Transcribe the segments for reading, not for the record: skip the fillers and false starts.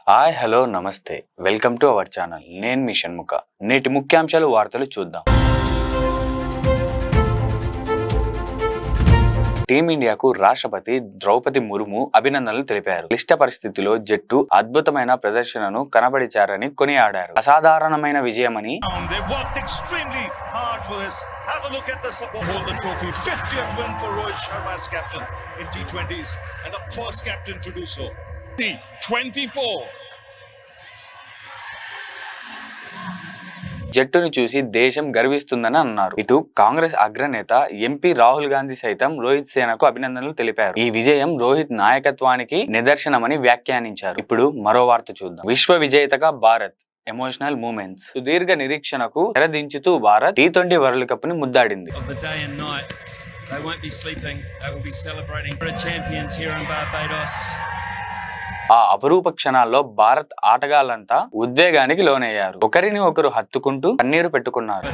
Hi hello నమస్తే welcome to our channel. నేను మీ షణ్ముఖ. నేటి ముఖ్యాంశాలు వార్తలు చూద్దాం. టీమిండియాకు రాష్ట్రపతి ద్రౌపది ముర్ము అభినందనలు తెలిపారు. క్లిష్ట పరిస్థితిలో జట్టు అద్భుతమైన ప్రదర్శనను కనబరిచారని కొనియాడారు. అసాధారణమైన విజయమని జట్టును చూసి దేశం గర్విస్తుందని అన్నారు. ఇటు కాంగ్రెస్ అగ్రనేత ఎంపీ రాహుల్ గాంధీ సైతం రోహిత్ సేనకు అభినందనలు తెలిపారు. ఈ విజయం రోహిత్ నాయకత్వానికి నిదర్శనమని వ్యాఖ్యానించారు. ఇప్పుడు మరో వార్త చూద్దాం. విశ్వ విజేతగా భారత్ ఎమోషనల్ మూమెంట్స్. సుదీర్ఘ నిరీక్షణకు తెరదించుతూ భారత్ T20 వరల్డ్ కప్ ని ముద్దాడింది. ఆ అపరూప క్షణాల్లో భారత్ ఆటగాళ్లంతా ఉద్వేగానికి లోనయ్యారు. ఒకరిని ఒకరు హత్తుకుంటూ కన్నీరు పెట్టుకున్నారు.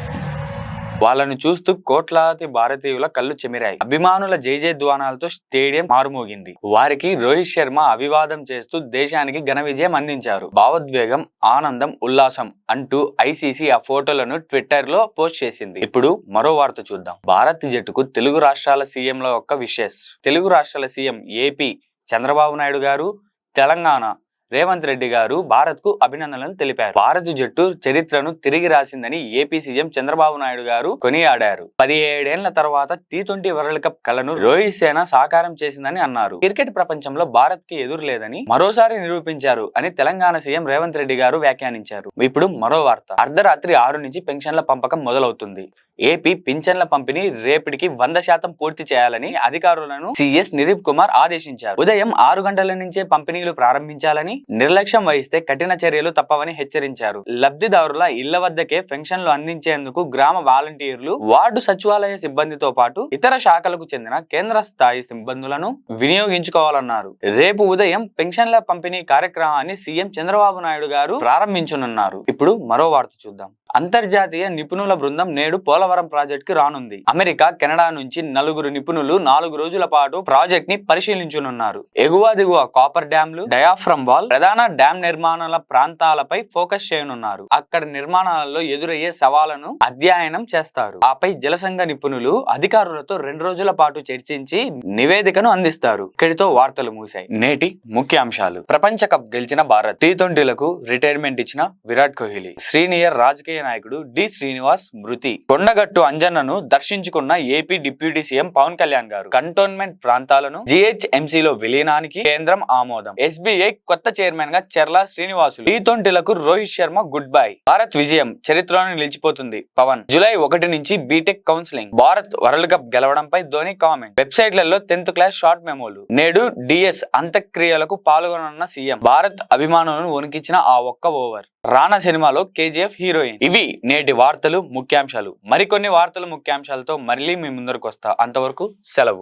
వాళ్ళను చూస్తూ కోట్లాది భారతీయుల కళ్ళు చెమిరాయి. అభిమానుల జయజయధ్వానాలతో స్టేడియం మారుమోగింది. వారికి రోహిత్ శర్మ అభివాదం చేస్తూ దేశానికి ఘన విజయం అందించారు. భావోద్వేగం, ఆనందం, ఉల్లాసం అంటూ ఐసీసీ ఆ ఫోటోలను ట్విట్టర్ లో పోస్ట్ చేసింది. ఇప్పుడు మరో వార్త చూద్దాం. భారత్ జట్టుకు తెలుగు రాష్ట్రాల సీఎంల యొక్క విషెస్. తెలుగు రాష్ట్రాల సీఎం ఏపీ చంద్రబాబు నాయుడు గారు, తెలంగాణ రేవంత్ రెడ్డి గారు భారత్ కు అభినందనలు తెలిపారు. భారత్ జట్టు చరిత్రను తిరిగి రాసిందని ఏపీ సీఎం చంద్రబాబు నాయుడు గారు కొనియాడారు. 17 ఏళ్ల తర్వాత T20 వరల్డ్ కప్ కలను రోహిత్ సేన సాకారం చేసిందని అన్నారు. క్రికెట్ ప్రపంచంలో భారత్ కి ఎదురు లేదని మరోసారి నిరూపించారు అని తెలంగాణ సీఎం రేవంత్ రెడ్డి గారు వ్యాఖ్యానించారు. ఇప్పుడు మరో వార్త. అర్ధరాత్రి 6 నుంచి పెన్షన్ల పంపకం మొదలవుతుంది. ఏపీ పింఛన్ల పంపిణీ రేపటికి 100% పూర్తి చేయాలని అధికారులను సిఎస్ నిరీప్ కుమార్ ఆదేశించారు. ఉదయం 6 గంటల నుంచే పంపిణీలు ప్రారంభించాలని, నిర్లక్ష్యం వహిస్తే కఠిన చర్యలు తప్పవని హెచ్చరించారు. లబ్ధిదారుల ఇళ్ల వద్దకే పెన్షన్లు అందించేందుకు గ్రామ వాలంటీర్లు, వార్డు సచివాలయ సిబ్బందితో పాటు ఇతర శాఖలకు చెందిన కేంద్ర స్థాయి సిబ్బందులను వినియోగించుకోవాలన్నారు. రేపు ఉదయం పెన్షన్ల పంపిణీ కార్యక్రమాన్ని సీఎం చంద్రబాబు నాయుడు గారు ప్రారంభించనున్నారు. ఇప్పుడు మరో వార్త చూద్దాం. అంతర్జాతీయ నిపుణుల బృందం నేడు పోలవరం ప్రాజెక్ట్ కి రానుంది. అమెరికా, కెనడా నుంచి 4 నిపుణులు 4 రోజుల పాటు ప్రాజెక్ట్ ని పరిశీలించనున్నారు. ఎగువ దిగువ కాపర్ డ్యాంలు, డయాఫ్రమ్ వాల్, ప్రధాన డ్యాం నిర్మాణాల ప్రాంతాలపై ఫోకస్ చేయనున్నారు. అక్కడ నిర్మాణాలలో ఎదురయ్యే సవాళ్లను అధ్యయనం చేస్తారు. ఆపై జలసంఘ నిపుణులు అధికారులతో 2 రోజుల పాటు చర్చించి నివేదికను అందిస్తారు. ఇక్కడితో వార్తలు ముగిశాయి. నేటి ముఖ్యాంశాలు. ప్రపంచ కప్ గెలిచిన భారత్. T20లకు రిటైర్మెంట్ ఇచ్చిన విరాట్ కోహ్లీ. సీనియర్ రాజకీయ నాయకుడు డి శ్రీనివాస్ మృతి. కొండగట్టు అంజన్నను దర్శించుకున్న AP deputy CM Pawan Kalyan గారు. కంటోన్మెంట్ ప్రాంతాలను జీహెచ్ఎంసీలో విలీనానికి కేంద్రం ఆమోదం. ఎస్బీఐ కొత్త చైర్మన్ గా చెర్ల శ్రీనివాసులు. T20లకు రోహిత్ శర్మ గుడ్ బై. భారత్ విజయం చరిత్రలో నిలిచిపోతుంది పవన్. జూలై 1 నుంచి BTech counselling. Bharat world cup గెలవడంపై ధోని కామెంట్. వెబ్సైట్లలో 10th క్లాస్ షార్ట్ మెమోలు. నేడు డిఎస్ అంత్యక్రియలకు పాల్గొననున్న సీఎం. భారత్ అభిమానులను వణికించిన ఆ ఒక్క ఓవర్. రానా సినిమాలో కేజీఎఫ్ హీరోయిన్. ఇవి నేటి వార్తలు ముఖ్యాంశాలు. మరికొన్ని వార్తలు ముఖ్యాంశాలతో మళ్ళీ మీ ముందరకు వస్తా. అంతవరకు సెలవు.